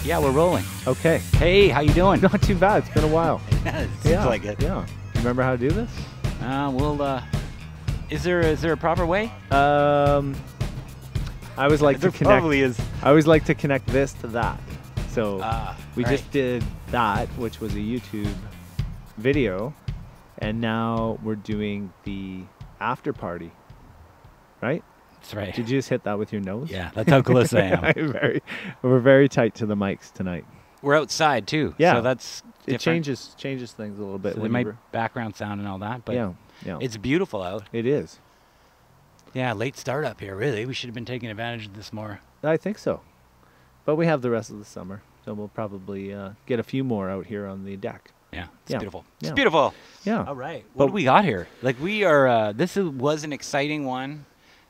Yeah, we're rolling. Okay. Hey, how you doing? Not too bad. It's been a while. Seems like it. Yeah. You remember how to do this? Is there a proper way? I always like to There connect. probably is. I always like to connect this to that. So we right. just did that, which was a YouTube video, and now we're doing the after party. Right? That's right. Did you just hit that with your nose? Yeah, that's how close I am. We're very tight to the mics tonight. We're outside too. Yeah. So that's It different. changes things a little bit. So when there you might background sound and all that, but yeah. it's beautiful out. It is. Yeah, late start up here. Really, we should have been taking advantage of this more. I think so. But we have the rest of the summer, so we'll probably get a few more out here on the deck. Yeah, it's Yeah. beautiful. Yeah. It's beautiful. Yeah. All right. What do we got here? Like we are. Was an exciting one.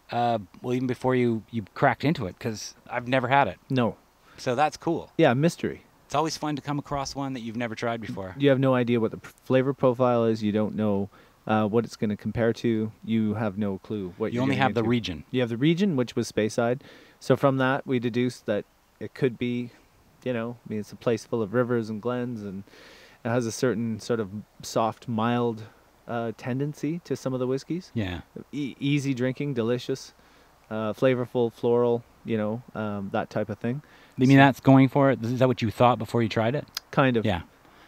Well, even before you cracked into it, because I've never had it. No. So that's cool. Yeah, mystery. It's always fun to come across one that you've never tried before. You have no idea what the flavor profile is. You don't know what it's going to compare to. You have no clue what You you're only getting have the into. region. You have the region, which was Speyside. So from that, we deduced that it could be, it's a place full of rivers and glens, and it has a certain sort of soft, mild tendency to some of the whiskeys. Yeah. Easy drinking, delicious, flavorful, floral, that type of thing. You mean that's going for it? Is that what you thought before you tried it? Kind of. Yeah.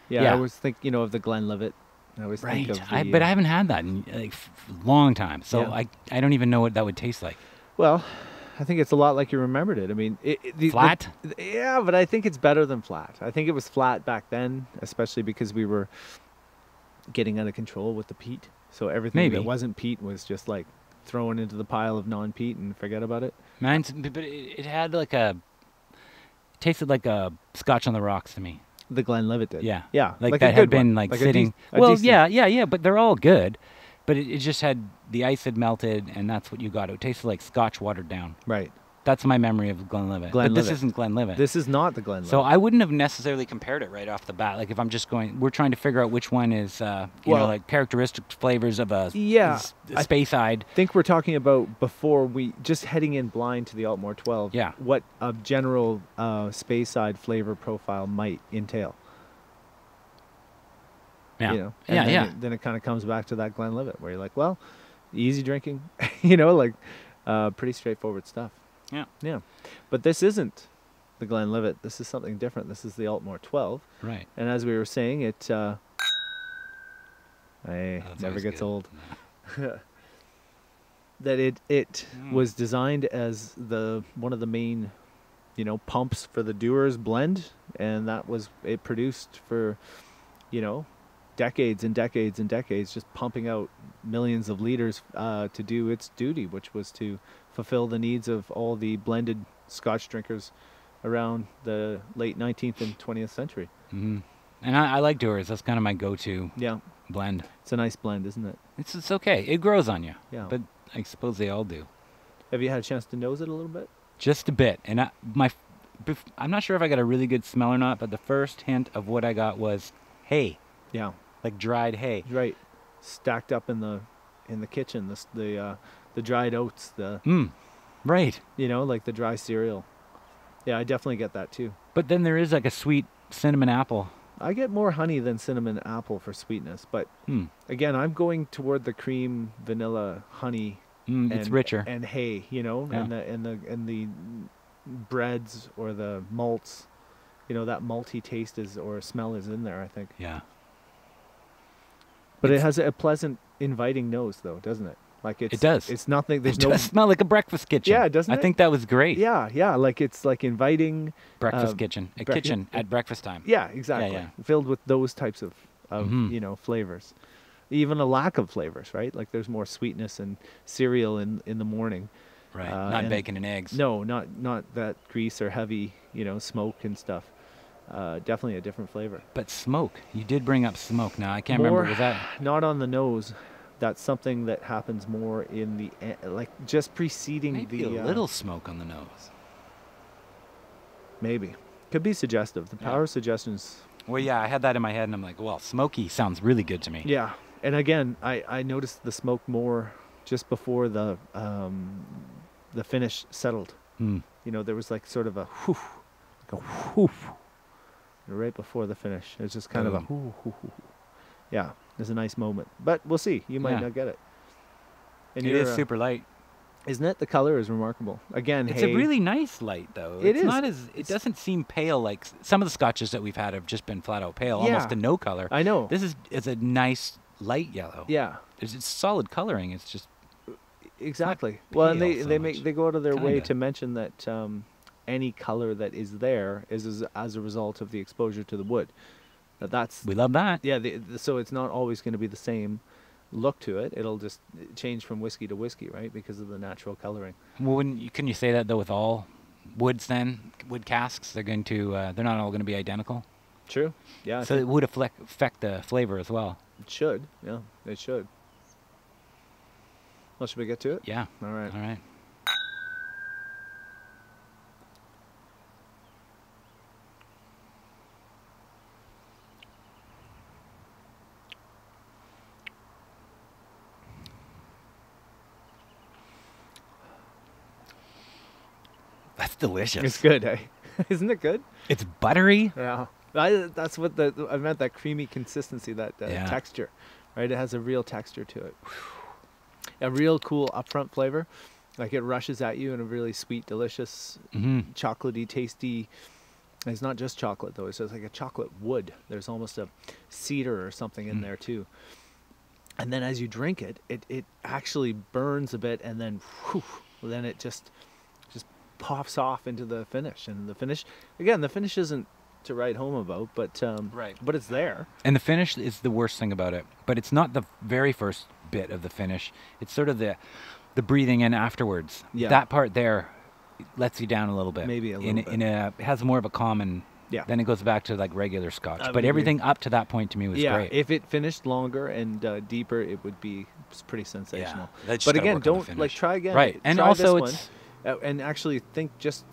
Yeah, Yeah. I always think, of the Glenlivet. I always think Right. of the, But I haven't had that in like a long time. So Yeah. I don't even know what that would taste like. Well, I think it's a lot like you remembered it. I mean, Flat? Yeah, but I think it's better than flat. I think it was flat back then, especially because we were getting out of control with the peat. So everything Maybe. that wasn't peat was just like thrown into the pile of non-peat and forget about it. But it had like tasted like a Scotch on the rocks to me. The Glenlivet did. Yeah. Yeah. Like a that had good one. been like a sitting. a Well, decent- yeah. But they're all good. But it just had, the ice had melted, and that's what you got. It tasted like Scotch watered down. Right. That's my memory of Glenlivet. But this isn't Glenlivet. This is not the Glenlivet. So I wouldn't have necessarily compared it right off the bat. Like if I'm just we're trying to figure out which one is, like characteristic flavors of a Speyside. I think we're talking about before we just heading in blind to the Aultmore 12. Yeah. What a general Speyside flavor profile might entail. Yeah. And then it kind of comes back to that Glenlivet where you're like, well, easy drinking, pretty straightforward stuff. Yeah. Yeah. But this isn't the Glenlivet. This is something different. This is the Aultmore 12. Right. And as we were saying, it That's never always gets good. old. That it was designed as one of the main, pumps for the Dewar's blend, and that was it produced for, decades and decades and decades, just pumping out millions of liters to do its duty, which was to fulfill the needs of all the blended Scotch drinkers around the late 19th and 20th century. Mm-hmm. And I like Dewar's. That's kind of my go-to blend. It's a nice blend, isn't it? It's okay. It grows on you. Yeah. But I suppose they all do. Have you had a chance to nose it a little bit? Just a bit. And I'm not sure if I got a really good smell or not, but the first hint of what I got was hay. Yeah. Like dried hay. Right. Stacked up in the kitchen, the dried oats, Right. like the dry cereal. Yeah, I definitely get that too. But then there is like a sweet cinnamon apple. I get more honey than cinnamon apple for sweetness, but again, I'm going toward the cream, vanilla, honey. It's richer. And hay, and the breads or the malts, that malty taste or smell is in there, I think. Yeah. But it has a pleasant, inviting nose, though, doesn't it? Like it does. It's nothing. There's it no. does smell like a breakfast kitchen. Yeah, doesn't it? I think that was great. Yeah. Like it's like inviting. Breakfast kitchen. A kitchen at breakfast time. Yeah, exactly. Yeah. Filled with those types of flavors. Even a lack of flavors, right? Like there's more sweetness and cereal in the morning. Right. Not bacon and eggs. No, not that grease or heavy, smoke and stuff. Definitely a different flavor. But smoke. You did bring up smoke. Now I can't remember. Was that not on the nose? That's something that happens more in the just preceding maybe the a little smoke on the nose. Maybe could be suggestive. The power of suggestions. Well, yeah, I had that in my head, and I'm like, well, smoky sounds really good to me. Yeah, and again, I noticed the smoke more just before the finish settled. There was like sort of a whoof, like a whoof, right before the finish. It's just kind of a yeah, it's a nice moment. But we'll see. You might not get it. And it is super light. Isn't it? The color is remarkable. Again, it's a really nice light, though. It is. Not as it doesn't seem pale like some of the scotches that we've had have just been flat out pale, almost to no color. I know. This is a nice light yellow. Yeah. It's solid coloring. It's just exactly. Well, and they go out of their way Kinda. to mention that any color that is there is as a result of the exposure to the wood. We love that. Yeah. So it's not always going to be the same look to it. It'll just change from whiskey to whiskey, right? Because of the natural coloring. Well, can you say that though with all woods then? Wood casks, they're not all going to be identical. True. Yeah. So it would affect the flavor as well. It should. Yeah, it should. Well, should we get to it? Yeah. All right. All right. That's delicious. It's good, eh? Isn't it good? It's buttery. Yeah. That's what I meant, that creamy consistency, that texture, right? It has a real texture to it. A real cool upfront flavor. Like it rushes at you in a really sweet, delicious, chocolatey, tasty. It's not just chocolate, though. It's just like a chocolate wood. There's almost a cedar or something in there, too. And then as you drink it, it actually burns a bit, and then it just pops off into the finish. And the finish isn't to write home about, but but it's there. And the finish is the worst thing about it. But it's not the very first bit of the finish. It's sort of the breathing in afterwards. Yeah. That part there lets you down a little bit. Maybe a little bit. It has more of a common. Yeah. Then it goes back to like regular scotch. I But everything up to that point to me was great. If it finished longer and deeper, it would be pretty sensational. Yeah. But again, don't try again. Right. And try also this one, and actually think just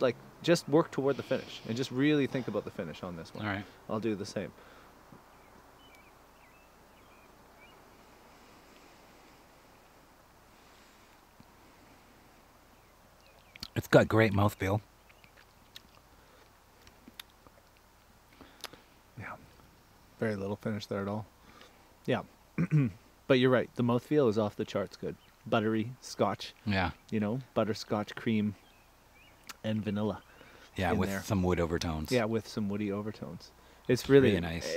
work toward the finish and just really think about the finish on this one. All right. I'll do the same. It's got great mouthfeel. Yeah. Very little finish there at all. Yeah. But you're right. The mouthfeel is off the charts good. Buttery scotch. Yeah. Butterscotch cream and vanilla. Yeah, with some wood overtones. Yeah, with some woody overtones. It's really nice.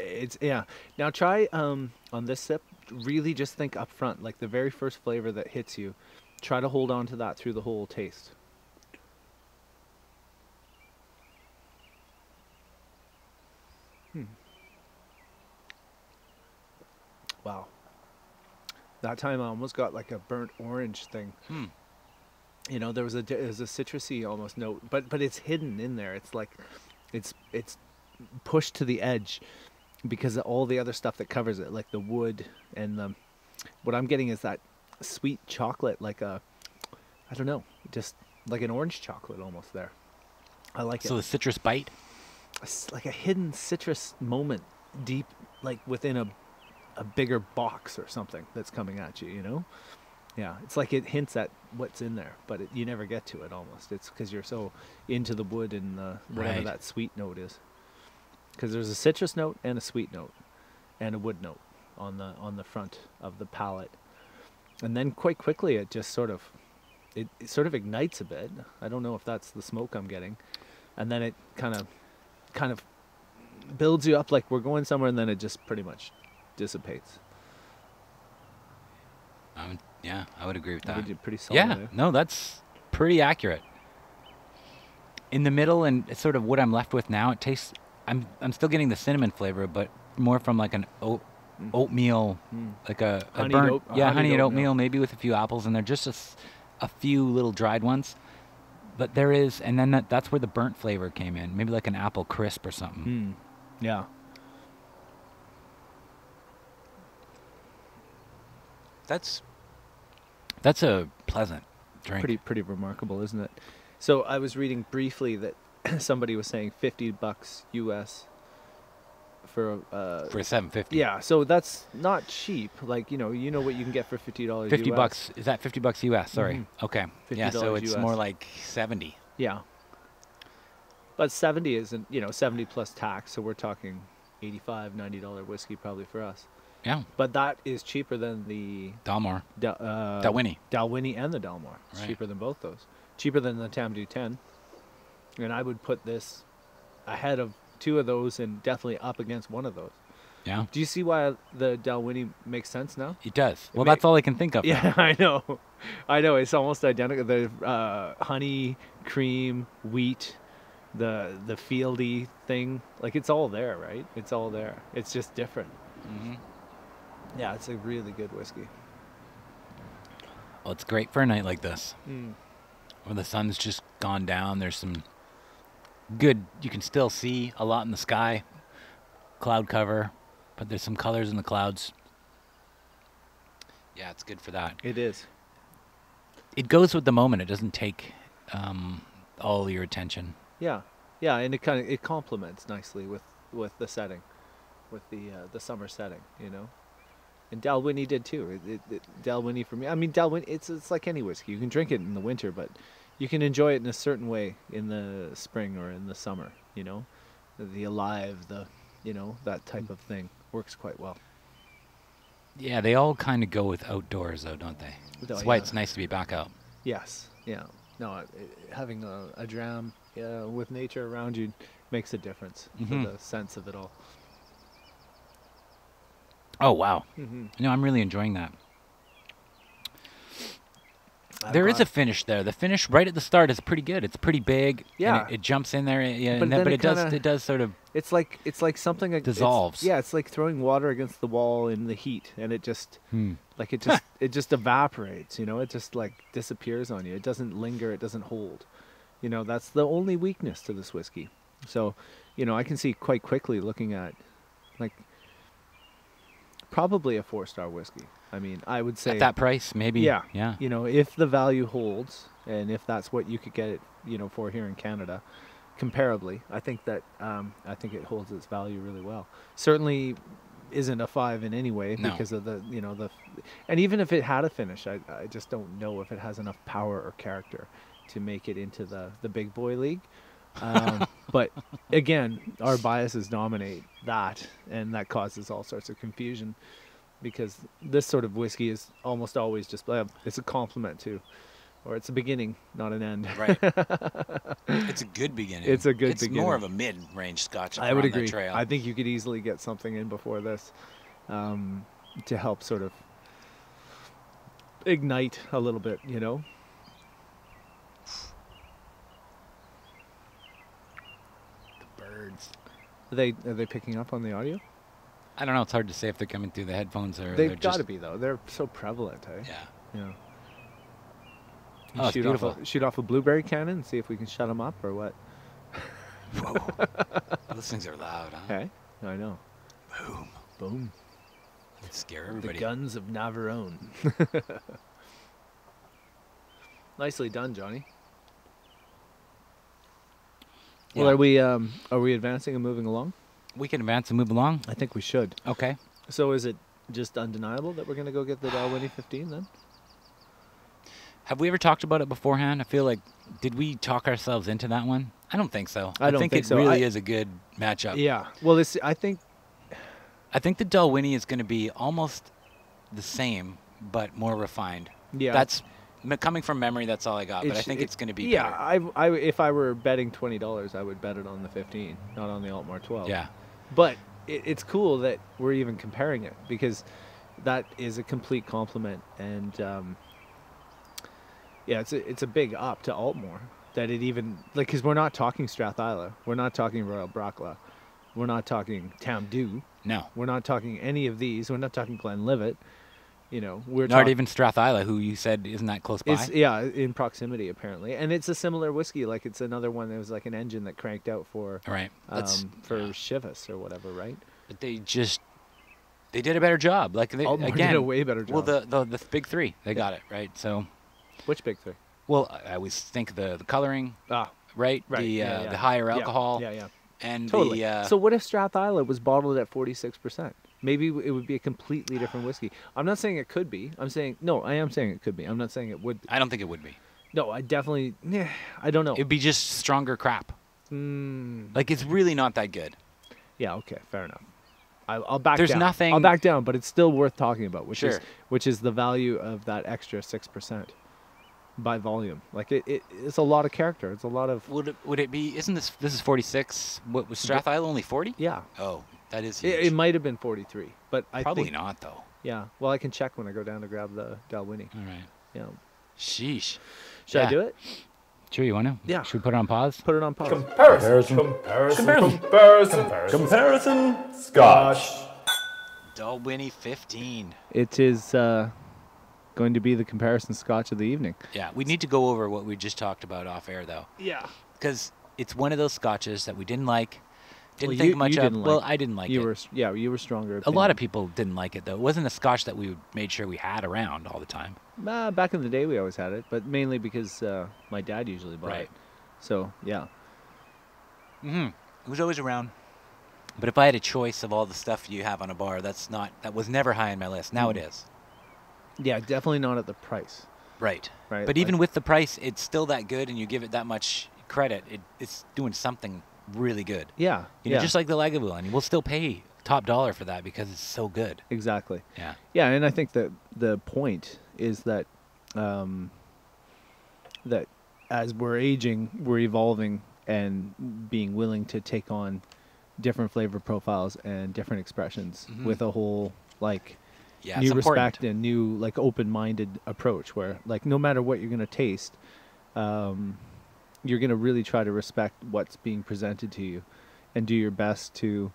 Now try on this sip, really just think up front, like the very first flavor that hits you. Try to hold on to that through the whole taste. Wow. That time I almost got like a burnt orange thing. There was a citrusy almost note, but it's hidden in there. It's like it's pushed to the edge because of all the other stuff that covers it, like the wood and what I'm getting is that sweet chocolate, like I don't know, just like an orange chocolate almost there. I like it. So the citrus bite? It's like a hidden citrus moment deep, like within a bigger box or something that's coming at you, Yeah, it's like it hints at what's in there, but you never get to it almost. It's because you're so into the wood and whatever that sweet note is. Because there's a citrus note and a sweet note and a wood note on the front of the palate. And then quite quickly it just sort of ignites a bit. I don't know if that's the smoke I'm getting. And then it kind of builds you up like we're going somewhere, and then it just pretty much dissipates. Yeah, I would agree with that. You did pretty solid. Yeah, no, that's pretty accurate. In the middle, and it's sort of what I'm left with now, it tastes. I'm still getting the cinnamon flavor, but more from like an oatmeal, like a burnt, honeyed oatmeal, maybe with a few apples in there, just a few little dried ones. But there is, and then that's where the burnt flavor came in, maybe like an apple crisp or something. Yeah. That's a pleasant drink. Pretty remarkable, isn't it? So I was reading briefly that somebody was saying $50 US for a 750. Yeah, so that's not cheap. Like, you know what you can get for $50 $50 US. bucks. Is that $50 US? Sorry. Okay. Yeah, so it's US. more like 70. Yeah. But 70 isn't, 70 plus tax, so we're talking $85, $90 whiskey probably for us. Yeah. But that is cheaper than the Dalmore. Dalwhinnie. Dalwhinnie and the Dalmore. It's Right. cheaper than both those. Cheaper than the Tamdhu 10. And I would put this ahead of two of those and definitely up against one of those. Yeah. Do you see why the Dalwhinnie makes sense now? It does. Well, ma- that's all I can think of. now. Yeah, I know. I know. It's almost identical. The honey, cream, wheat, the fieldy thing. Like, it's all there, right? It's all there. It's just different. Mm-hmm. Yeah, it's a really good whiskey. Well, it's great for a night like this. Mm. Where the sun's just gone down. There's some good, you can still see a lot in the sky. Cloud cover. But there's some colors in the clouds. Yeah, it's good for that. It is. It goes with the moment. It doesn't take all your attention. Yeah, yeah, and it complements nicely with the setting, with the summer setting, And Dalwhinnie did too. Dalwhinnie for me. I mean, Dalwhinnie. It's like any whiskey. You can drink it in the winter, but you can enjoy it in a certain way in the spring or in the summer. The alive, that type of thing works quite well. Yeah, they all kind of go with outdoors, though, don't they? That's why it's nice to be back out. Yes. Yeah. No, having a dram with nature around you makes a difference Mm-hmm. for the sense of it all. Oh, wow. Mm-hmm. No, I'm really enjoying that. There is a finish there. The finish right at the start is pretty good. It's pretty big. Yeah. And it jumps in there. Yeah, But and then but it it does sort of It's like something dissolves. It's like throwing water against the wall in the heat, and it just it just evaporates. It just like disappears on you. It doesn't linger. It doesn't hold. That's the only weakness to this whiskey. So, I can see quite quickly looking at like probably a 4-star whiskey. I mean, I would say at that price, maybe. Yeah. Yeah. If the value holds, and if that's what you could get it, for here in Canada, comparably, I think that I think it holds its value really well. Certainly isn't a 5 in any way No. because of the and even if it had a finish, I just don't know if it has enough power or character to make it into the big boy league. But again, our biases dominate that, and that causes all sorts of confusion. Because this sort of whiskey is almost always just it's a complement to, or it's a beginning, not an end. Right. It's a good beginning. It's a good It's beginning. more of a mid-range Scotch. I would on agree. The trail. I think you could easily get something in before this, to help sort of ignite a little bit. The birds. Are they picking up on the audio? I don't know. It's hard to say if they're coming through the headphones or They've they're got just. to be though. They're so prevalent, eh? Yeah. Yeah. Oh, it's beautiful. Shoot off a blueberry cannon and see if we can shut them up or what. Whoa. Those things are loud, huh? Okay. I know. Boom. Boom. It'd scare everybody. The guns of Navarone. Nicely done, Johnny. Yeah. Well, are we advancing and moving along? We can advance and move along. I think we should. Okay. So is it just undeniable that we're going to go get the Dalwhinnie 15 then? Have we ever talked about it beforehand? I feel like, did we talk ourselves into that one? I don't think so. I don't think it so. really is a good matchup. Yeah. Well, I think the Dalwhinnie is going to be almost the same, but more refined. Yeah. That's coming from memory. That's all I got. But I think it's going to be. Yeah. better. I if I were betting $20, I would bet it on the 15, not on the Aultmore 12. Yeah. But it's cool that we're even comparing it because that is a complete compliment, and yeah, it's a big up to Aultmore that it even because we're not talking Strathisla, we're not talking Royal Bracla, we're not talking Tamdhu, No. we're not talking any of these, we're not talking Glenlivet, we're Not even Strathisla, who you said isn't that close by. It's in proximity apparently, and it's a similar whiskey. Like it's another one that was like an engine that cranked out for Right. for Chivas or whatever, right? But they did a better job. Like they Aultmore again did a way better job. Well, the big three, they got it right. So, Which big three? well, I always think the coloring, right? The higher alcohol, Yeah. and Totally. the So what if Strathisla was bottled at 46%? Maybe it would be a completely different whiskey. I'm not saying it could be. I am saying it could be. I'm not saying it would be. I don't think it would be. No, I definitely. I don't know. It'd be just stronger crap. Like, it's really not that good. Yeah, okay, fair enough. I'll back There's down. nothing- I'll back down, but it's still worth talking about, Sure. which is the value of that extra 6% by volume. Like it's a lot of character. It's a lot of Would it be? Isn't this is 46? What was Strathisle only 40? yeah. Oh, that is huge. It might have been 43, but I Probably think not though. yeah. Well, I can check when I go down to grab the Dalwhinnie. All right. Yeah. Sheesh. Should I Yeah. do it? Sure, you want to? Yeah. Should we put it on pause? Put it on pause. Comparison Scotch. Dalwhinnie 15. It is going to be the comparison Scotch of the evening. Yeah, we need to go over what we just talked about off air though, Yeah. because it's one of those scotches that we didn't like. Didn't Well, think you much of. didn't Well, like I didn't like You it. were you were stronger. A lot of people didn't like it though. It wasn't a scotch that we made sure we had around all the time. Back in the day, we always had it, but mainly because my dad usually bought Right. it. So yeah. It was always around. But if I had a choice of all the stuff you have on a bar, that was never high on my list. Now it is. Yeah, definitely not at the price. Right. Right, But even like- with the price, it's still that good, and you give it that much credit, it's doing something really good. Yeah. You know, just like the Lagavulin, we'll still pay top dollar for that because it's so good. exactly. Yeah. Yeah, and I think that the point is that that as we're aging, we're evolving and being willing to take on different flavor profiles and different expressions with a whole like Yeah, new it's important. respect and new like open-minded approach where like no matter what you're going to taste, you're going to really try to respect what's being presented to you and do your best to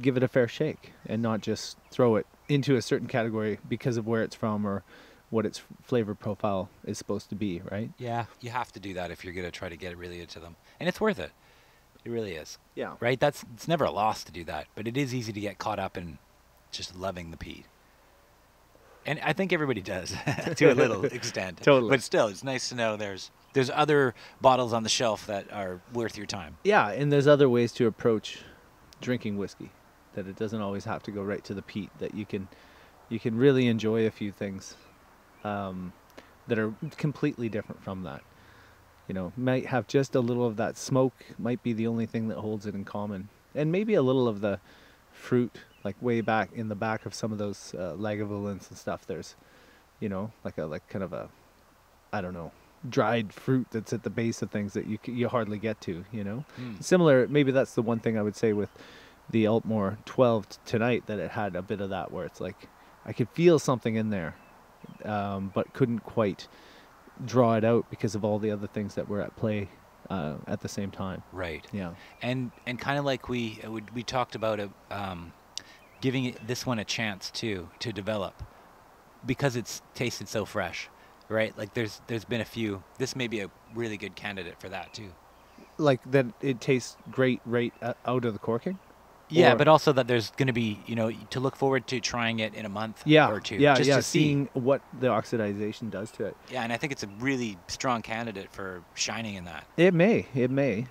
give it a fair shake and not just throw it into a certain category because of where it's from or what its flavor profile is supposed to be, right? Yeah, you have to do that if you're going to try to get really into them. And it's worth it. It really is. Yeah. Right? It's never a loss to do that, but it is easy to get caught up in just loving the peat. And I think everybody does to a little extent. Totally. But still, it's nice to know there's other bottles on the shelf that are worth your time. Yeah, and there's other ways to approach drinking whiskey, that it doesn't always have to go right to the peat, that you can really enjoy a few things that are completely different from that. You know, might have just a little of that smoke, might be the only thing that holds it in common. And maybe a little of the fruit, like way back in the back of some of those Lagavulins and stuff. There's, you know, like kind of a, I don't know, dried fruit that's at the base of things that you hardly get to, you know. Similar, maybe that's the one thing I would say with the Aultmore 12 tonight, that it had a bit of that where it's like I could feel something in there, but couldn't quite draw it out because of all the other things that were at play at the same time. Right. Yeah. And kind of like we talked about giving this one a chance to develop because it's tasted so fresh, right? Like there's been a few. This may be a really good candidate for that too. Like that it tastes great right out of the corking? Yeah, Or- but also that there's going to be, you know, to look forward to trying it in a month or two. Yeah, just yeah, to see. seeing what the oxidization does to it. Yeah, and I think it's a really strong candidate for shining in that. It may.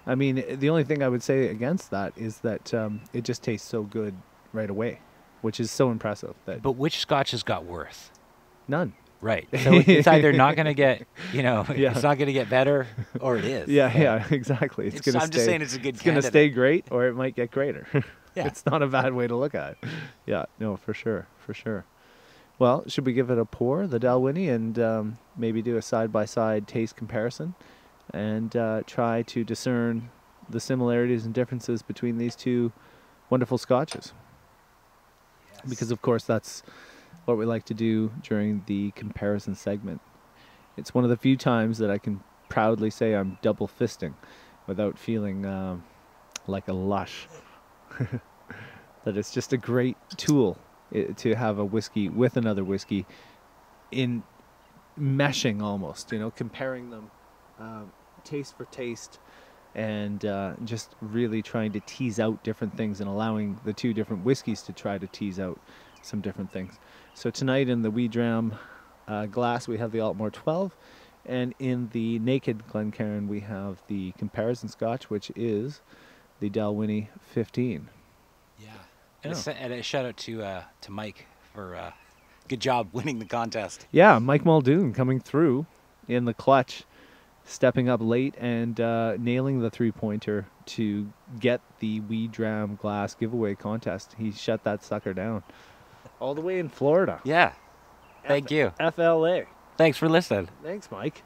I mean, the only thing I would say against that is that it just tastes so good right away, which is so impressive. That But which scotch has got worse? none. Right. So it's either not going to get, you know, Yeah. it's not going to get better, or it is. Yeah, exactly. It's gonna I'm stay. just saying it's a good It's gonna candidate. stay great, or it might get greater. Yeah. It's not a bad way to look at it. Yeah, no, for sure. Well, should we give it a pour, the Dalwhinnie, and maybe do a side-by-side taste comparison and try to discern the similarities and differences between these two wonderful scotches? Because, of course, that's what we like to do during the comparison segment. It's one of the few times that I can proudly say I'm double fisting without feeling like a lush. That it's just a great tool to have a whiskey with another whiskey in meshing almost, you know, comparing them taste for taste and just really trying to tease out different things and allowing the two different whiskeys to try to tease out some different things. So tonight in the Wee Dram glass we have the Aultmore 12, and in the Naked Glencairn we have the comparison scotch, which is the Dalwhinnie 15. Yeah. And a shout out to Mike for good job winning the contest. Yeah, Mike Muldoon coming through in the clutch, stepping up late and nailing the 3-pointer to get the Wee Dram glass giveaway contest. He shut that sucker down. All the way in Florida. Yeah. Thank you. FLA. Thanks for listening. Thanks, Mike.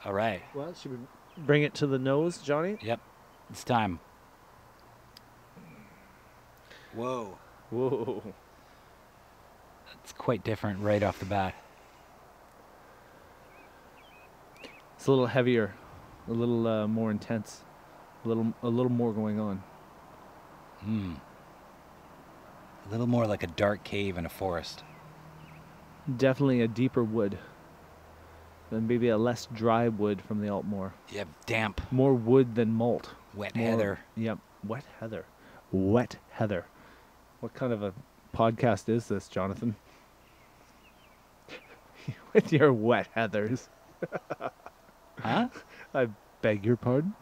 All right. Well, should we bring it to the nose, Johnny? Yep. It's time. Whoa. Whoa. It's quite different right off the bat. It's a little heavier, a little more intense, a little more going on. A little more like a dark cave in a forest. Definitely a deeper wood. Than maybe a less dry wood from the Aultmore. Yeah, damp. More wood than malt. Wet More, heather. Yep, wet heather. Wet heather. What kind of a podcast is this, Jonathan? With your wet heathers. Huh? I beg your pardon?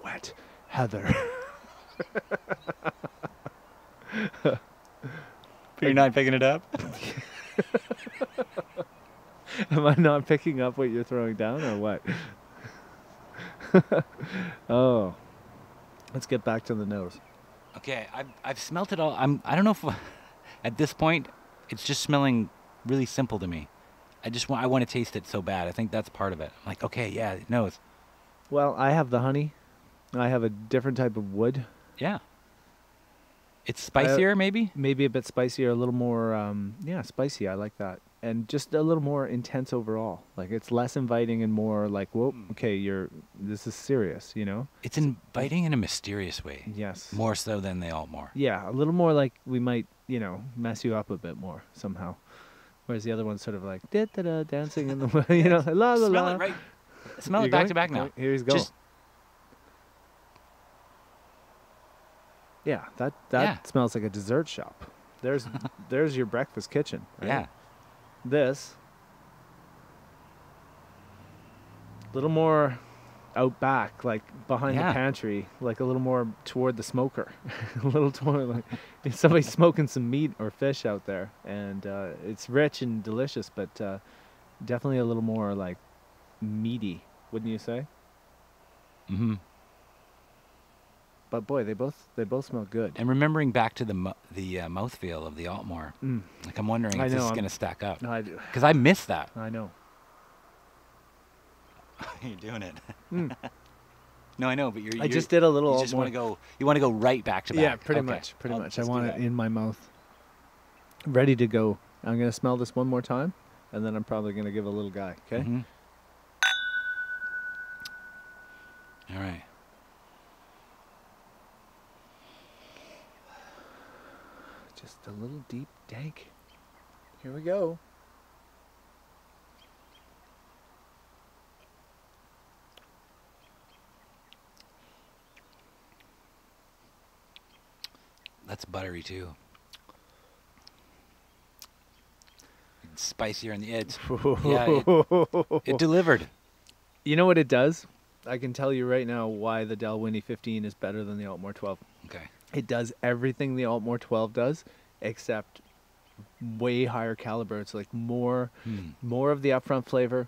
Wet heather. You're not picking it up? Am I not picking up what you're throwing down or what? Oh. Let's get back to the nose. Okay, I've smelt it all. I don't know if at this point it's just smelling really simple to me. I want to taste it so bad. I think that's part of it. I'm like, okay, yeah, it knows. Well, I have the honey. I have a different type of wood. Yeah. It's spicier, maybe? Maybe a bit spicier, a little more, spicy. I like that. And just a little more intense overall. Like, it's less inviting and more like, whoa, okay, this is serious, you know? It's inviting in a mysterious way. Yes. More so than the Aultmore. Yeah, a little more like we might, mess you up a bit more somehow. Whereas the other one's sort of like, da-da-da, dancing in the, la la la. Smell it right. Smell it back to back now. Here he's going. Just, yeah, that Yeah. smells like a dessert shop. There's your breakfast kitchen. Right? yeah. This, a little more out back, like behind the pantry, like a little more toward the smoker. A little toward, like somebody's smoking some meat or fish out there. And it's rich and delicious, but definitely a little more like meaty, wouldn't you say? Mm-hmm. But boy, they both smell good. And remembering back to the mouthfeel of the Aultmore, like I'm wondering if this is going to stack up. No, I do. Because I miss that. I know. You're doing it. No, I know, but I just did a little. You just want to go. You want to go right back to back. Yeah, pretty much. Pretty much. I want it in my mouth, ready to go. I'm gonna smell this one more time, and then I'm probably gonna give a little guy. Okay. Mm-hmm. All right. Just a little deep dank. Here we go. That's buttery too. It's spicier on the edge. Yeah, it delivered. You know what it does? I can tell you right now why the Dalwhinnie 15 is better than the Aultmore 12. Okay. It does everything the Aultmore 12 does, except way higher caliber. It's like more of the upfront flavor.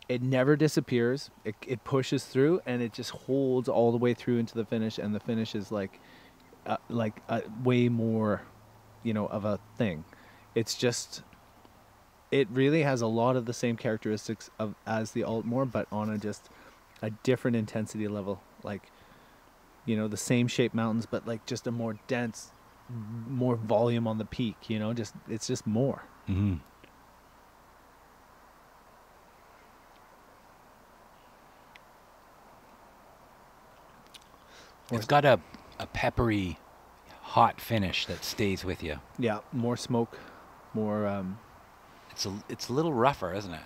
It never disappears. It pushes through, and it just holds all the way through into the finish. And the finish is like way more, of a thing. It's just, it really has a lot of the same characteristics as the Aultmore, but on a different intensity level. Like, the same shape mountains, but like just a more dense, more volume on the peak, it's just more. Mm-hmm. It's got a peppery, hot finish that stays with you. Yeah, more smoke, more. It's a little rougher, isn't it?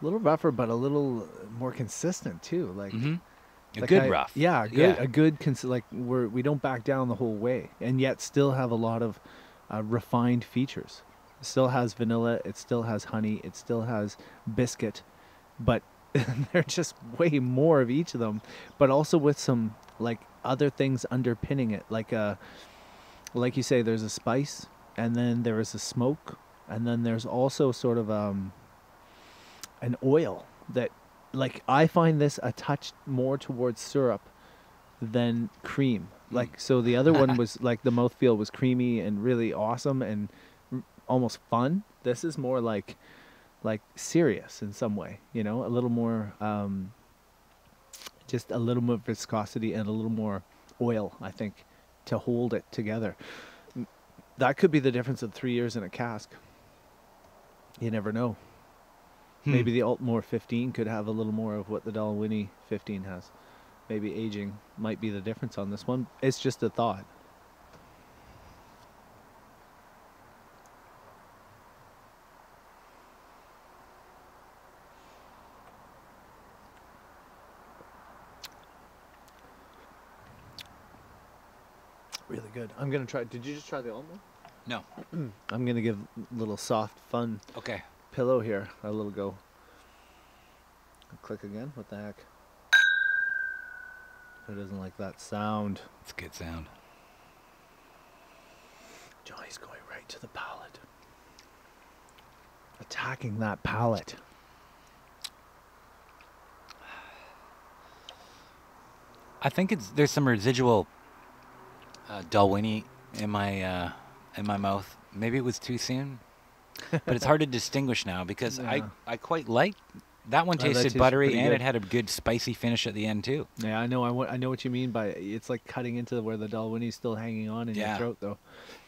A little rougher, but a little more consistent too. Like. Mm-hmm. Like good rough. Yeah, good. Yeah. A good, we don't back down the whole way, and yet still have a lot of refined features. It still has vanilla, it still has honey, it still has biscuit, but they're just way more of each of them, but also with some like other things underpinning it. Like you say, there's a spice, and then there is a smoke, And then there's also sort of an oil that, like, I find this a touch more towards syrup than cream. Like, so the other one was like the mouthfeel was creamy and really awesome and almost fun. This is more like serious in some way, you know, a little more just a little more viscosity and a little more oil, I think, to hold it together. That could be the difference of 3 years in a cask. You never know. Maybe the Aultmore 15 could have a little more of what the Dalwhinnie 15 has. Maybe aging might be the difference on this one. It's just a thought. Really good. I'm going to try. Did you just try the Aultmore? No. I'm going to give a little soft, fun Okay. pillow here a little go. Click again. What the heck? Who doesn't like that sound? It's a good sound. Johnny's going right to the palate. Attacking that palate. I think there's some residual Dalwhinnie in my mouth. Maybe it was too soon, but it's hard to distinguish now because Yeah. I quite like that one. That Tasted tasted buttery pretty and good. it had a good spicy finish at the end too. Yeah, I know. I know what you mean by it's like cutting into where the Dalwhinnie's still hanging on in your Yeah. throat, though.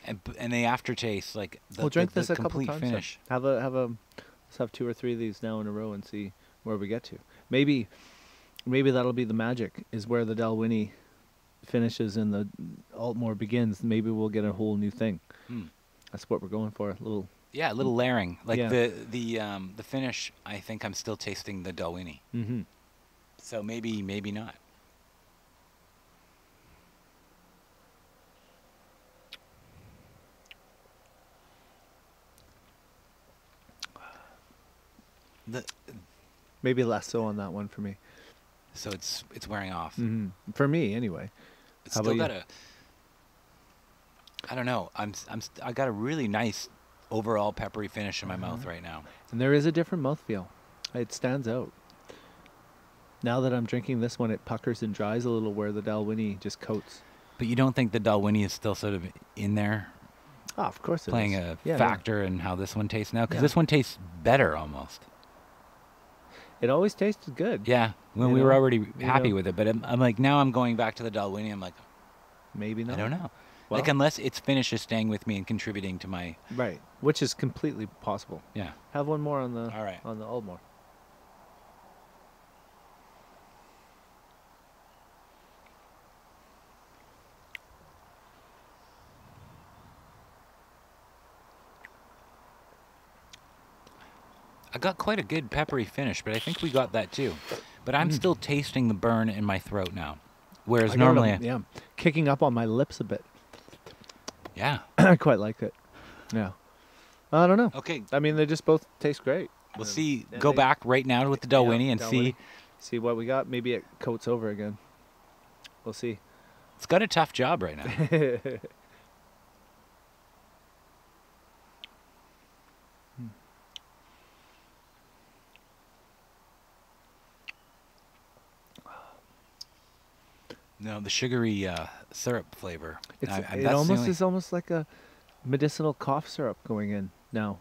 And the aftertaste, like We'll drink this a couple complete times. then. finish. Let's have 2 or 3 of these now in a row and see where we get to. Maybe that'll be the magic. Is where the Dalwhinnie finishes and the Aultmore begins. Maybe we'll get a whole new thing. That's what we're going for. A little. Yeah, a little layering. Like Yeah. the finish. I think I'm still tasting the Dalwhinnie. Mm-hmm. So maybe not. Maybe less so on that one for me. So it's wearing off. Mm-hmm. For me, anyway. It's How still about got you? I don't know. I got a really nice overall peppery finish in my mouth right now. And there is a different mouthfeel. It stands out. Now that I'm drinking this one, it puckers and dries a little where the Dalwhinnie just coats. But you don't think the Dalwhinnie is still sort of in there Ah, of course it playing is. a Yeah, factor in how this one tastes now? Because Yeah. this one tastes better almost. It always tasted good. Yeah, when You we were know, already you happy know. with it. But I'm like, now I'm going back to the Dalwhinnie. I'm like, Maybe not. I don't know. Well, Like, unless its finish is staying with me and contributing to my... right, which is completely possible. Yeah. Have one more on the All right. on the Aultmore. I got quite a good peppery finish, but I think we got that too. But I'm still tasting the burn in my throat now. Whereas I got normally... them, yeah, kicking up on my lips a bit. Yeah. I quite like it. Yeah. I don't know. Okay, I mean, they just both taste great. we'll And- see. and Go they- back right now with the Dalwhinnie and Dalwhinnie. see. See what we got. Maybe it coats over again. We'll see. It's got a tough job right now. No, the sugary syrup flavor. It's that's it the almost only- is almost like a medicinal cough syrup going in now.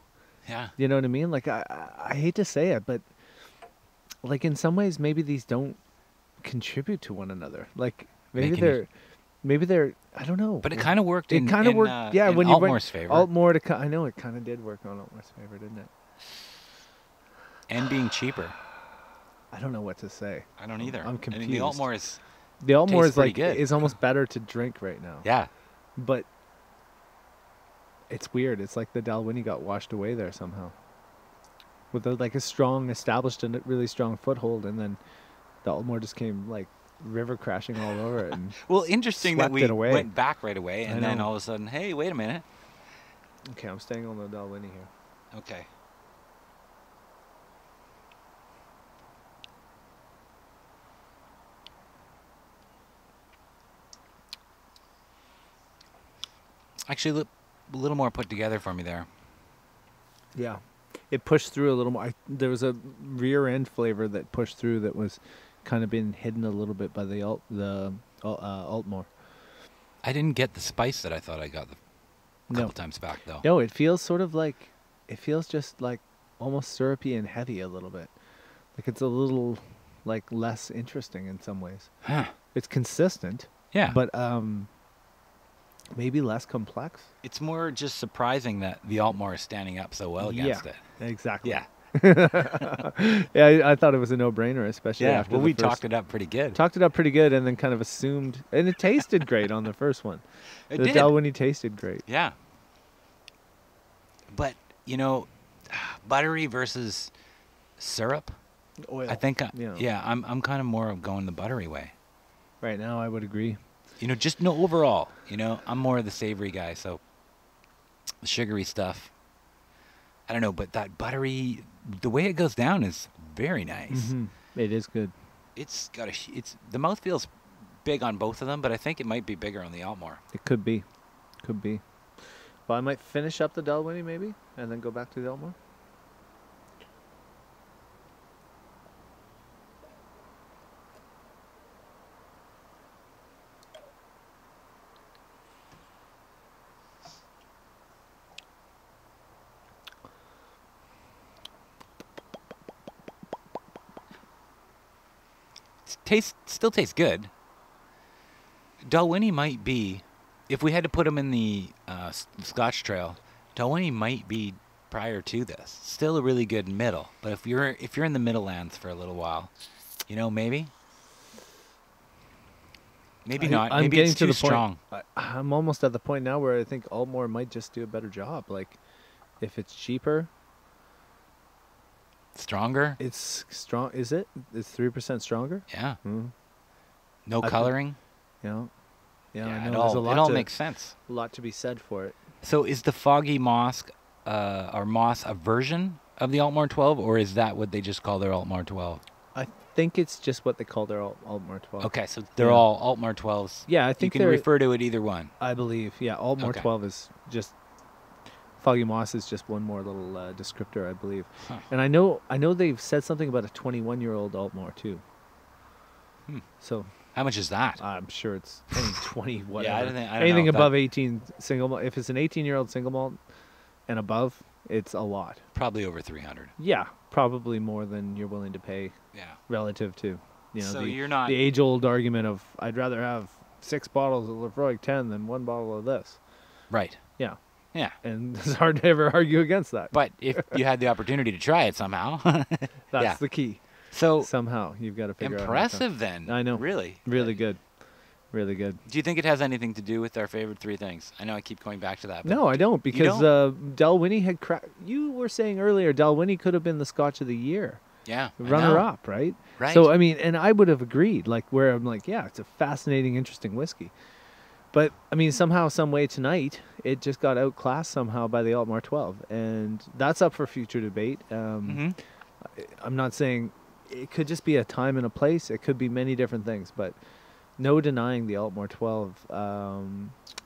Yeah. You know what I mean? Like I hate to say it, but like in some ways maybe these don't contribute to one another. Like Making it- maybe they're I don't know. But it kind of worked It in, kind of in, worked. Yeah, in when you Altmore's favor. Aultmore to I know it kind of did work on Aultmore's favor, didn't it? And being cheaper. I don't know what to say. I don't either. I'm I mean, confused. the Altmore is... The Aultmore Tastes is like pretty good. is almost better to drink right now. Yeah. But it's weird. It's like the Dalwhinnie got washed away there somehow. With like a strong, established and really strong foothold, and then the Aultmore just came like river crashing all over it. And Well, interesting that Swept we it away. went back right away, and I then know. all of a sudden, hey, wait a minute. okay, I'm staying on the Dalwhinnie here. Okay. Actually, a little more put together for me there. Yeah. It pushed through a little more. There was a rear end flavor that pushed through that was kind of been hidden a little bit by the Aultmore. I didn't get the spice that I thought I got a couple times back, though. No, it feels sort of like, it feels just like almost syrupy and heavy a little bit. Like it's a little like less interesting in some ways. Huh. It's consistent. Yeah. But maybe less complex. It's more just surprising that the Aultmore is standing up so well against it. Exactly. Yeah. Yeah, I thought it was a no-brainer, especially after well, the we first, talked it up pretty good. talked it up pretty good, and then kind of assumed, and it tasted great on the first one. It the did. Dalwhinnie tasted great. Yeah. But, you know, buttery versus syrup, Oil. I think, Yeah. I'm kind of more of going the buttery way. Right now, I would agree. You know, just no overall. You know, I'm more of the savory guy, so the sugary stuff, I don't know, but that buttery, the way it goes down is very nice. Mm-hmm. It is good. It's got the mouth feels big on both of them, but I think it might be bigger on the Aultmore. It could be. Could be. Well, I might finish up the Dalwhinnie maybe, and then go back to the Aultmore. Still tastes good. Dalwhinnie might be, if we had to put them in the Scotch Trail, Dalwhinnie might be prior to this. Still a really good middle, but if you're in the Middlelands for a little while, you know, maybe not. I'm Maybe getting it's to too the point. strong. I'm almost at the point now where I think Aultmore might just do a better job. Like, if it's cheaper, Stronger? it's strong. Is it? It's 3% stronger. Yeah. Mm. No I coloring? Yeah. Yeah. I it know. There's a all lot makes sense. a lot to be said for it. So is the Foggy Moss or Moss a version of the Aultmore 12, or is that what they just call their Aultmore 12? I think it's just what they call their Aultmore 12. Okay, so they're Yeah. all Aultmore 12s. Yeah, I think you can they're. refer to it either one. I believe. Yeah, Aultmore Okay. 12 is just. Foggy Moss is just one more little descriptor, I believe. Huh. And I know they've said something about a 21-year-old Aultmore too. So How much is that? I'm sure it's any 20 whatever. I don't know Anything if above 18 single malt. If it's an 18-year-old single malt and above, it's a lot. Probably over 300. Yeah, probably more than you're willing to pay Yeah. relative to, So you're not. the age-old argument of I'd rather have 6 bottles of Lefroy 10 than 1 bottle of this. Right. Yeah, Yeah. and it's hard to ever argue against that. But if you had the opportunity to try it somehow. That's yeah. the key. So Somehow you've got to figure out. impressive then. I know. Really. Really good. Really good. Do you think it has anything to do with our favorite 3 things? I know I keep going back to that. But No, I don't, because Dalwhinnie had you were saying earlier Dalwhinnie could have been the Scotch of the year. Yeah. I know. Runner up, right? Right. So I mean, and I would have agreed, like where I'm like, yeah, it's a fascinating, interesting whiskey. But I mean, somehow, some way tonight, it just got outclassed somehow by the Aultmore 12, and that's up for future debate. Mhm. I'm not saying it could just be a time and a place. It could be many different things, but no denying the Aultmore 12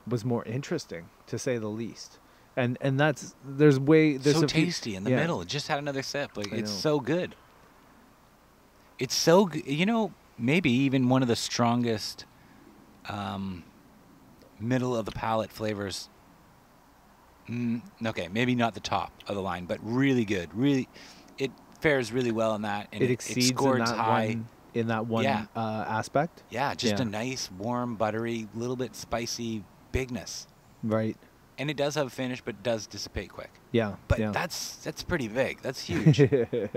was more interesting, to say the least. And there's so a few- tasty in the yeah. middle. Just had another sip. Like I it's know. so good. It's so good. You know, maybe even one of the strongest middle of the palate flavors. Okay, maybe not the top of the line, but really good. Really, it fares really well in that, and It exceeds scores high. in that one Yeah. aspect. Yeah, just Yeah. a nice, warm, buttery, little bit spicy bigness. Right. And it does have a finish, but does dissipate quick. Yeah. But yeah. that's pretty big. That's huge. It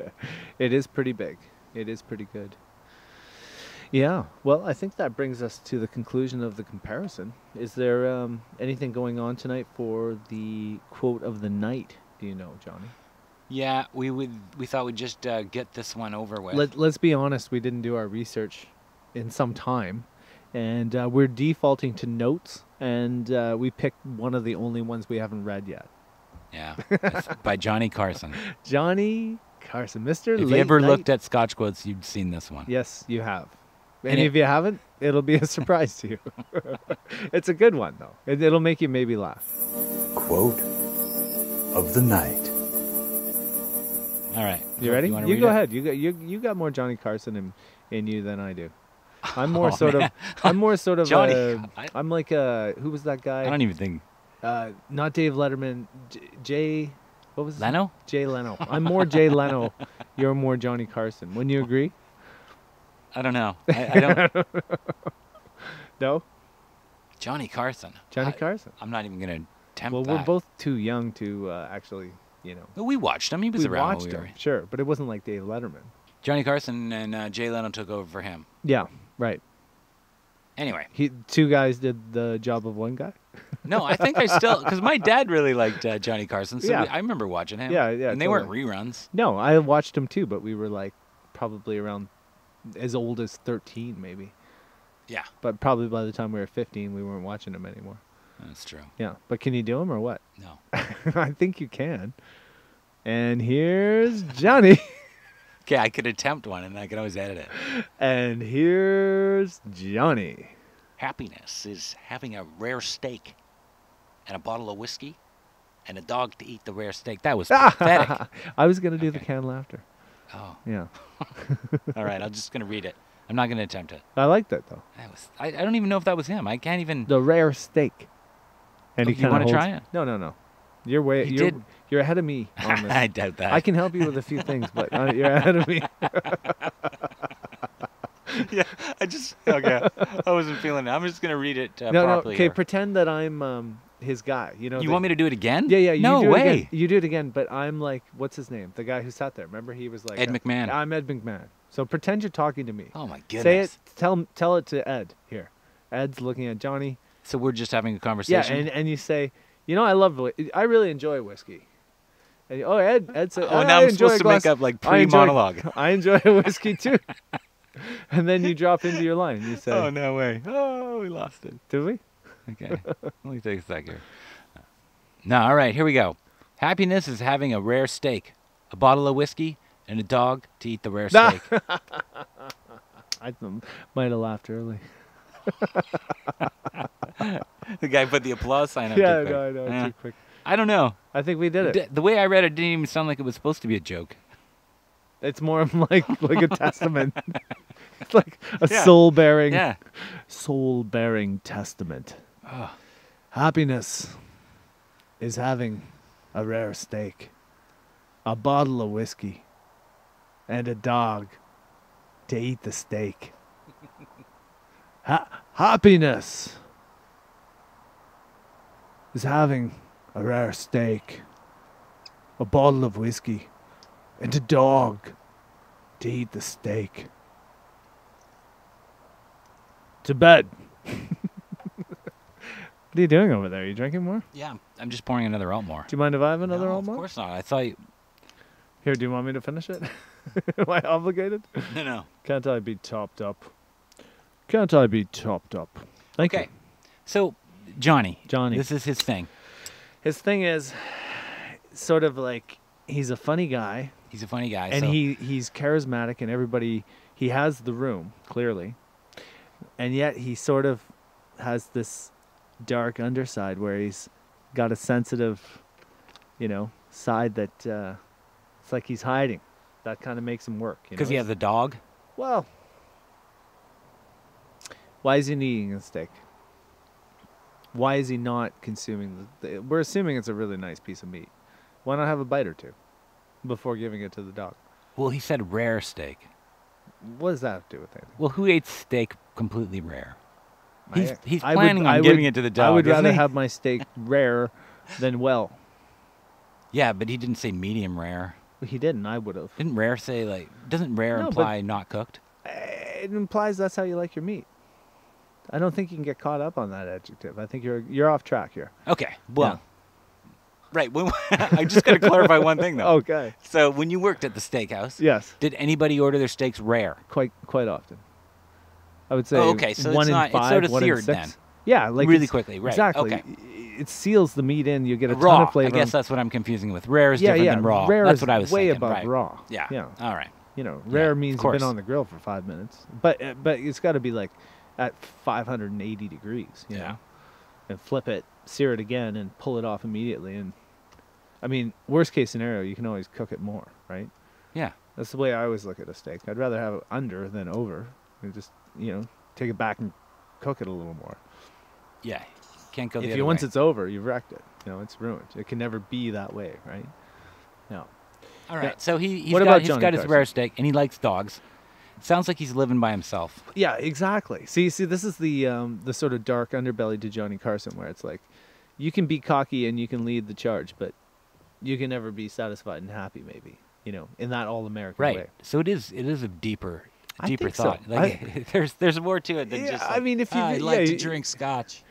is pretty big. It is pretty good. Yeah. Well, I think that brings us to the conclusion of the comparison. Is there anything going on tonight for the quote of the night? Do you know, Johnny? Yeah, we thought we'd just get this one over with. Let's be honest. We didn't do our research in some time, and we're defaulting to notes. And we picked one of the only ones we haven't read yet. Yeah, it's by Johnny Carson. Johnny Carson, Mr. If you Late ever Night. looked at Scotch quotes, you've seen this one. Yes, you have. And Any of you haven't, it'll be a surprise to you. It's a good one, though. It'll make you maybe laugh. Quote of the night. All right. You ready? wanna You read go it? ahead. You got more Johnny Carson in you than I do. I'm more Oh, sort man. of. I'm more sort of. Johnny, I'm like who was that guy? I don't even think Not Dave Letterman. Jay. What was his Leno. name? Jay Leno. I'm more Jay Leno. You're more Johnny Carson. Wouldn't you agree? I don't know. I don't. No. Johnny Carson. Johnny Carson. I'm not even gonna attempt Well, that. we're both too young to actually, Well, we watched him. He was we around when watched we him, were. sure, but it wasn't like Dave Letterman. Johnny Carson and Jay Leno took over for him. Yeah, right. Anyway, Two guys did the job of one guy. no, I think I still because my dad really liked Johnny Carson, so Yeah. I remember watching him. Yeah, yeah, and they weren't totally. reruns. No, I watched him too, but we were like probably around as old as 13, maybe. Yeah, But probably by the time we were 15, we weren't watching him anymore. that's true. Yeah, but can you do him or what? No. I think you can. And here's Johnny. Okay, I could attempt one, and I could always edit it. And here's Johnny. Happiness is having a rare steak and a bottle of whiskey and a dog to eat the rare steak. That was pathetic. I was going to do the Okay. canned laughter. Oh, Yeah. all right. I'm just gonna read it. I'm not gonna attempt it. I like that, though. That was. I don't even know if that was him. I can't even. The rare steak. And Oh, he you kinda wanna holds- try it? No. You're He did. you're ahead of me on this. I doubt that. I can help you with a few things, but you're ahead of me. Yeah. Okay. I wasn't feeling it. I'm just gonna read it No. properly. Okay, here. pretend that I'm his guy. You want me to do it again? Yeah. No you do It way. again. You do it again, but I'm like, what's his name? The guy who sat there. Remember, he was like Ed McMahon. I'm Ed McMahon. So pretend you're talking to me. Oh my Say goodness. it. Tell it to Ed. Here, Ed's looking at Johnny. So we're just having a Yeah, conversation. and you say, I really enjoy whiskey. And Ed said, Oh, now I I'm enjoy supposed a to glass- make up like I enjoy- pre-monologue. I enjoy a whiskey too. And then you drop into your line. You say, Oh no way. Oh, we lost it. did we? Okay. Let me take a sec here. No, all right, here we go. Happiness is having a rare steak, a bottle of whiskey, and a dog to eat the rare steak. I might have laughed early. The guy put the applause sign up. Yeah, too quick. I know. Yeah. Too quick. I don't know. I think we did it. The way I read it didn't even sound like it was supposed to be a joke. It's more of like a testament. It's like a Yeah. soul-bearing testament. Oh, Happiness is having a rare steak, a bottle of whiskey, and a dog to eat the steak. Happiness is having a rare steak, a bottle of whiskey, and a dog to eat the steak. To bed. What are you doing over there? Are you drinking more? yeah. I'm just pouring another Aultmore. Do you mind if I have another No, Aultmore? of course not. I thought you... Here, do you want me to finish it? Am I obligated? No. Can't I be topped up? Can't I be topped up? Thank Okay. you. So, Johnny. Johnny. This is his thing. His thing is sort of like he's a funny guy He's a funny guy. and so he's charismatic and everybody, he has the room, clearly. And yet he sort of has this dark underside where he's got a sensitive, side that it's like he's hiding. That kind of makes him work. because he has a dog. Well, why is he eating a steak? Why is he not consuming we're assuming it's a really nice piece of meat. Why not have a bite or two before giving it to the dog? Well, he said rare steak. What does that have to do with anything? Well, who ate steak completely rare? He's I would- planning I on would- giving it to the dog. I would isn't rather he? have my steak rare than well. Yeah, but he didn't say medium rare. He didn't. I would have. Didn't rare say like? Doesn't rare No, but- imply not cooked? It implies that's how you like your meat. I don't think you can get caught up on that adjective. I think you're off track here. Okay. Well, right. I just got to clarify one thing though. Okay. So when you worked at the steakhouse, Yes. did anybody order their steaks rare? Quite often. I would say. Oh, okay, so it's one in not- it's five, sort of 1 in seared 6. then. Yeah, like Really it's- quickly, right, Exactly. okay. It seals the meat in. You get a ton Raw. of flavor. I guess that's what I'm confusing with. Rare is yeah, different yeah. than raw. Rare That's is what I was way thinking. above right. raw. Yeah. Yeah. All right. Rare of means you've course. been on the grill for 5 minutes, but it's got to be like at 580 degrees. You know? And flip it, sear it again, and pull it off immediately. And I mean, worst case scenario, you can always cook it more, right? Yeah. That's the way I always look at a steak. I'd rather have it under than over. And just, take it back and cook it a little more. Yeah. Can't go the If other once way. it's over, you've wrecked it. It's ruined. It can never be that way, right? No. All right. Yeah. So he's What got, about he's Johnny got his Carson? rare steak, and he likes dogs. Sounds like he's living by himself. Yeah, exactly. See, this is the sort of dark underbelly to Johnny Carson, where it's like, you can be cocky and you can lead the charge, but you can never be satisfied and happy. Maybe in that all American Right. way. So it is a deeper I think so. thought. Like there's more to it than just. Like, I mean, if you I like to drink scotch.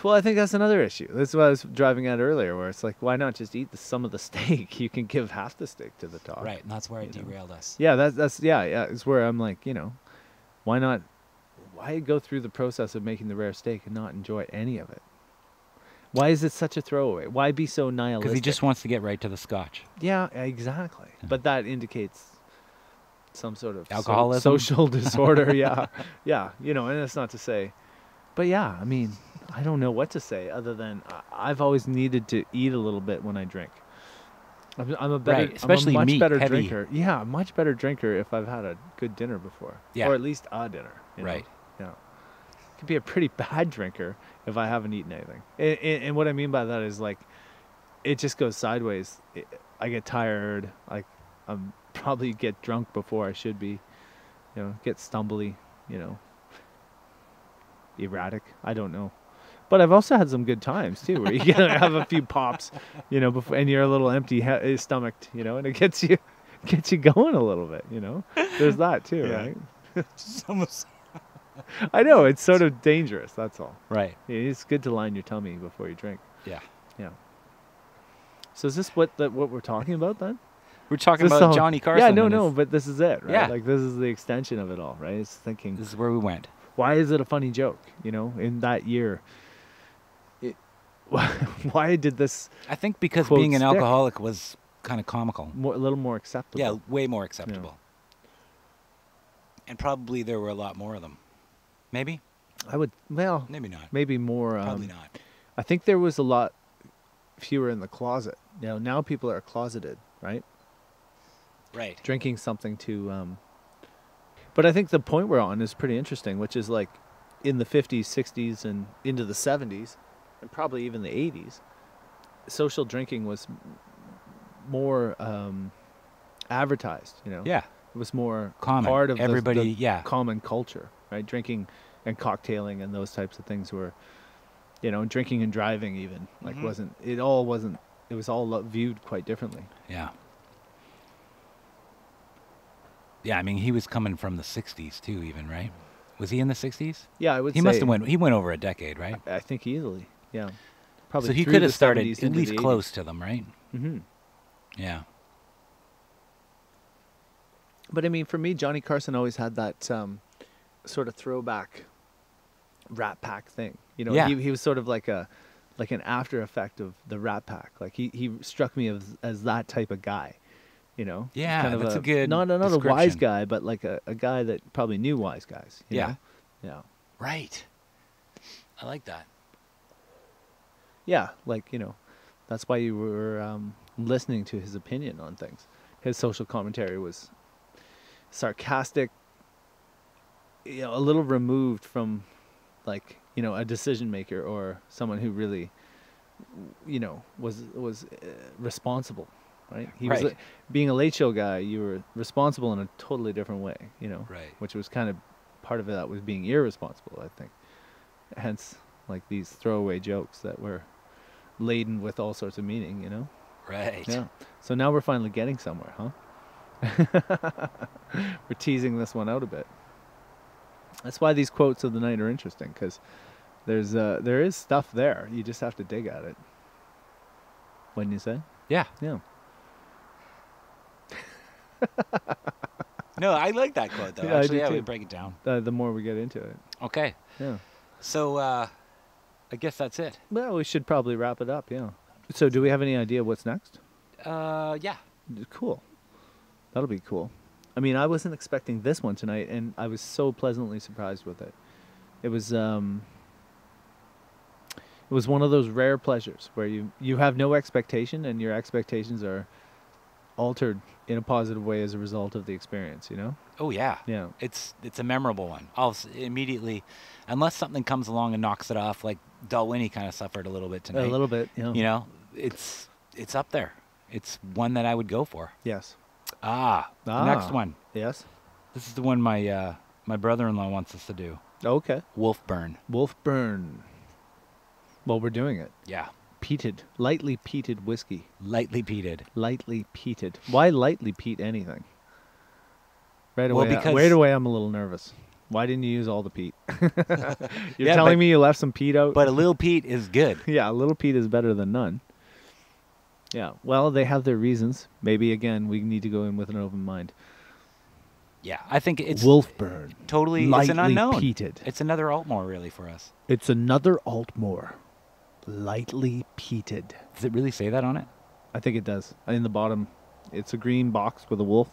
Well, I think that's another issue. That's what I was driving at earlier, where it's like, why not just eat some of the steak? You can give half the steak to the dog. Right, and that's where it derailed us. Yeah, that's it's where I'm like, why not? Why go through the process of making the rare steak and not enjoy any of it? Why is it such a throwaway? Why be so nihilistic? Because he just wants to get right to the scotch. Yeah, exactly. But that indicates some sort of Alcoholism? social disorder. Yeah, and it's not to say, but yeah, I mean, I don't know what to say other than I've always needed to eat a little bit when I drink. I'm a better, Right, especially I'm a much meat, better heavy. drinker. Yeah, a much better drinker if I've had a good dinner before, Yeah. or at least a dinner. Right. Yeah. Could be a pretty bad drinker if I haven't eaten anything. And what I mean by that is like, it just goes sideways. I get tired. I'm probably get drunk before I should be. Get stumbly. Erratic. I don't know. But I've also had some good times too, where you have a few pops, before, and you're a little empty stomached, and it gets you going a little bit, There's that too, right? I know it's sort of dangerous. That's all. Right. It's good to line your tummy before you drink. Yeah. Yeah. So is this what we're talking about then? We're talking Is this about all- Johnny Carson. Yeah, and no, his- but this is it, right? Yeah. Like this is the extension of it all, right? It's thinking, This is where we went. why is it a funny joke? In that year, why did this I think because Quote being an stick. alcoholic was kind of comical. a little more acceptable? Yeah, way more acceptable. And probably there were a lot more of them. Maybe? I would. Well, Maybe not. maybe more. Probably not. I think there was a lot fewer in the closet. Now people are closeted, right? Right. Drinking something to. But I think the point we're on is pretty interesting, which is like in the 50s, 60s, and into the 70s, and probably even the 80s, social drinking was more advertised. Yeah. It was more Common. part of Everybody, the yeah. common culture, right? Drinking and cocktailing and those types of things were, drinking and driving even Mhm. wasn't. It was all viewed quite differently. Yeah. Yeah, I mean, he was coming from the 60s too, even, right? Was he in the 60s? Yeah, I would He say. must have he went over a decade, right? I think easily. Yeah. Probably. So he through could the have started 70s at into least the close to them, right? 80s. Mhm. Yeah. But I mean, for me, Johnny Carson always had that sort of throwback Rat Pack thing. Yeah. He was sort of like an after effect of the Rat Pack. Like he struck me as that type of guy. Yeah, kind of that's a good not a wise description. guy, but like a guy that probably knew wise guys. you Yeah. know? Yeah. Right. I like that. Yeah, like, that's why you were listening to his opinion on things. His social commentary was sarcastic, a little removed from, like, a decision maker or someone who really, was responsible, right? He was Right. being a late show guy. You were responsible in a totally different way, Right. which was kind of part of that was being irresponsible, I think. Hence, like these throwaway jokes that were laden with all sorts of meaning, Right. Yeah. So now we're finally getting somewhere, huh? We're teasing this one out a bit. That's why these quotes of the night are interesting, because there is stuff there. You just have to dig at it. Wouldn't you say? Yeah. Yeah. No, I like that quote though. Yeah, I Actually, do yeah, we too. break it down. The more we get into it. Okay. Yeah. So I guess that's it. Well, we should probably wrap it up, yeah. So do we have any idea what's next? Yeah. Cool. That'll be cool. I mean, I wasn't expecting this one tonight, and I was so pleasantly surprised with it. It was one of those rare pleasures where you have no expectation, and your expectations are altered in a positive way as a result of the experience, you know? Oh yeah. Yeah. It's a memorable one. Immediately, unless something comes along and knocks it off, like Dalwhinnie kind of suffered a little bit tonight. A little bit, yeah. You know, it's up there. It's one that I would go for. Yes. Next one. Yes. This is the one my brother-in-law wants us to do. Okay. Wolfburn. Wolfburn. Well, we're doing it. Yeah. Peated, lightly peated whiskey. Lightly peated. Lightly peated. Why lightly peat anything? Right Well, away, because- right away I'm a little nervous. Why didn't you use all the peat? You're Yeah, telling but- me you left some peat out? But a little peat is good. Yeah, a little peat is better than none. Yeah, well, they have their reasons. Maybe, again, we need to go in with an open mind. Yeah, I think it's Wolfburn. totally it's Lightly an unknown. peated. It's another Aultmore really for us. It's another Aultmore. Lightly peated. Does it really say that on it? I think it does. In the bottom, it's a green box with a wolf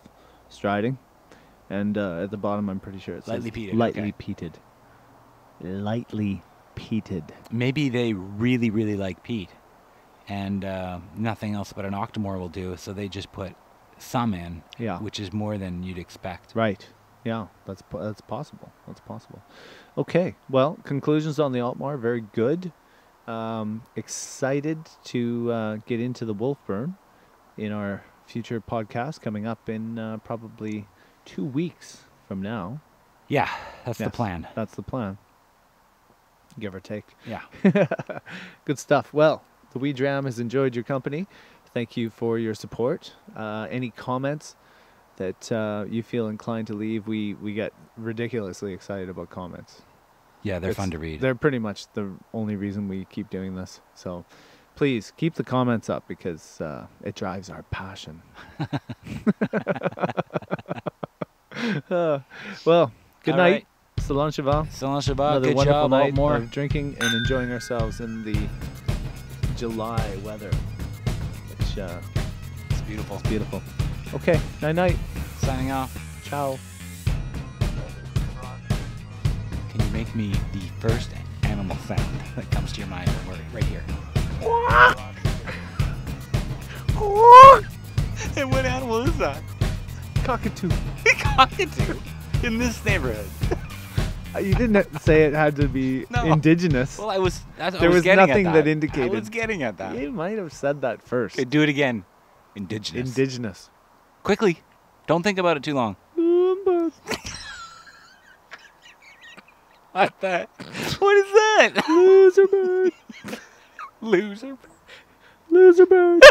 striding. And at the bottom, I'm pretty sure it says Lightly peated, Lightly okay. peated. Lightly peated. Maybe they really, really like peat, and nothing else but an Octomore will do, so they just put some in, Yeah. which is more than you'd expect. Right. Yeah, that's possible. That's possible. Okay. Well, conclusions on the Aultmore, very good. Excited to get into the Wolfburn in our future podcast coming up in probably 2 weeks from now. Yeah, that's the Yes, plan. That's the plan. Give or take. Yeah. Good stuff. Well, the Wee Dram has enjoyed your company. Thank you for your support. Any comments that you feel inclined to leave, we get ridiculously excited about comments. Yeah, they're fun to read. They're pretty much the only reason we keep doing this. So please keep the comments up because it drives our passion. Well, good All night. right. Salam Shabbat. Salam Shabbat. Another Good wonderful job, night Aultmore. of drinking and enjoying ourselves in the July weather, which It's beautiful. is beautiful. Okay, night. Signing off. Ciao. Can you make me the first animal sound that comes to your mind when we're right here? And what animal is that? Cockatoo. Cockatoo. In this neighborhood. You didn't say it had to be No. indigenous. Well, I was There was getting nothing at that indicated. I was getting at that. You might have said that first. Okay, do it again. Indigenous. Indigenous. Quickly. Don't think about it too long. What the? What is that? Loser bird. Loser. Loser bird.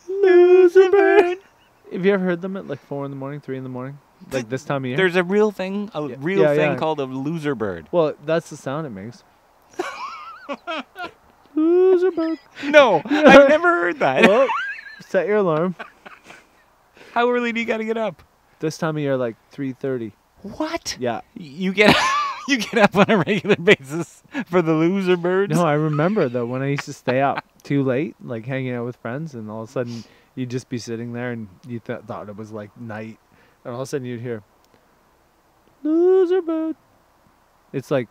Loser bird. Have you ever heard them at like 4 in the morning, 3 in the morning? Like this time of year? There's a real thing, Yeah. called a loser bird. Well, that's the sound it makes. Loser bird. No, I've never heard that. Well, set your alarm. How early do you gotta get up? This time of year, like 3:30. What? Yeah. You get you get up on a regular basis for the loser birds? No, I remember though when I used to stay up too late, like hanging out with friends, and all of a sudden you'd just be sitting there and you thought it was like night, and all of a sudden you'd hear loser bird. It's like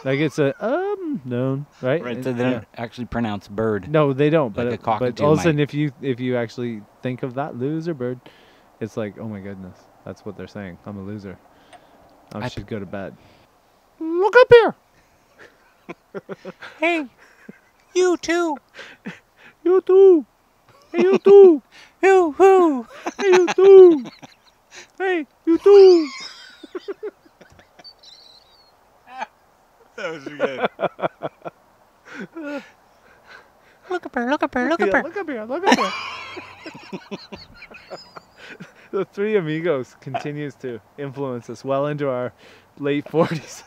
like it's a no, right? Right, And- so they don't actually pronounce bird. No, they don't. Like But a cockatoo but all of a sudden, might. if you actually think of that loser bird, it's like, oh my goodness, that's what they're saying. I'm a loser. I should go to bed. Look up here. Hey, you too. You too. Hey, you too. Hoo-hoo. Hey, you too. Hey, you too. That was good. Look up her, look up her, look Yeah, up her. look up here. Look up here. The Three Amigos continues to influence us well into our late 40s.